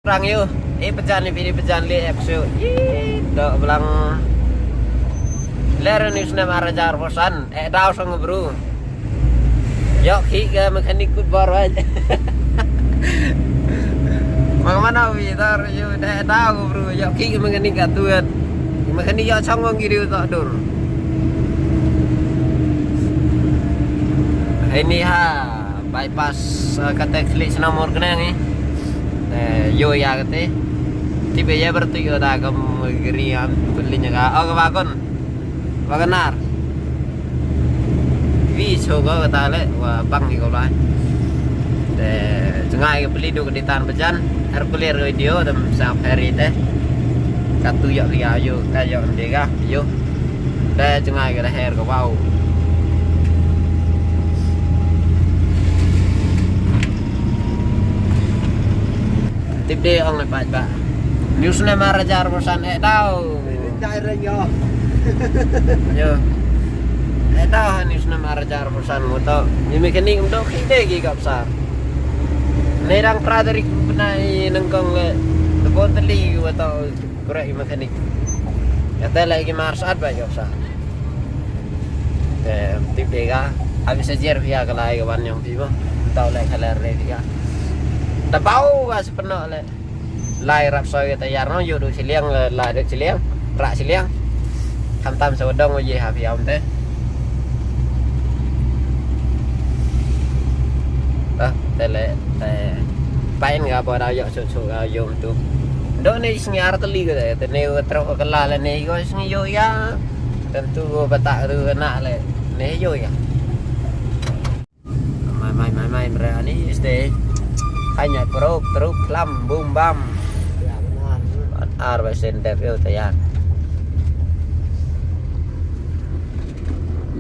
Orang yuk, pecahan ini pecahan li ekso, dok belang leren ni sudah marah jar bosan, dah usah bro, yuk kita mekanik kut baru aja, mana biar yuk dah bro, yuk kita mekanik atuan, mekanik yuk canggung kiri tak dur, ini ha bypass kata klik nomor kena ni. Yo ya kete tipe ya berarti ada agam gerian belinya ka oh wagonar vi choga kata le wa bang ni ko lai de jangai beli do di tan bejan Hercules radio dem sa ferry te katu ya ria yo kayo ndega yo de jangai ka her ko bau tiếp đi ông lại bạch bạ nếu xuân mà ra jar bosan đau Cai renyo. yo đau nếu xuân mà ra jar bosan moto ni mekanik ndo khide gi gap sa ne rang praderik benai nengkong le tebon teli atau kurang mekanik kata lagi mars ad ba gap sa tiếp đi ga habis ajar via ke lai kawan yang tiba tau lai khalar re dia bau và sắp nợ lại lai rạp soi tay giar nó vô được xì liang là được xì liang rạ xì liang tham tam sầu đông gì hả vì ông thế đó đây là bay nggak pada ayok susu ayom tu do ni sengar teli ke te ne teruk kala le ne go sing yo ya tentu batak tu nak le ne yo ya mai berani stay hanya keruk teruk lam bum bam Ya benar. ar sendep yo tayan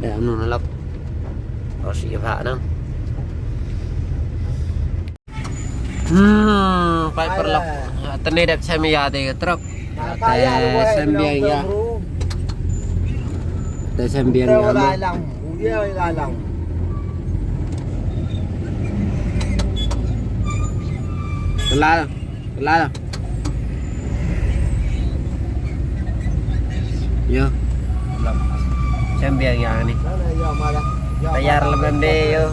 để nó lọc có sĩ phạ đâu phải per lọc tên này đẹp xem ya thì truk xem biếng ya để xem biếng ya Lai lòng, lai lòng. Kelar yo xem biếng ya nih Đó này giờ mà đây. tayar lebih yo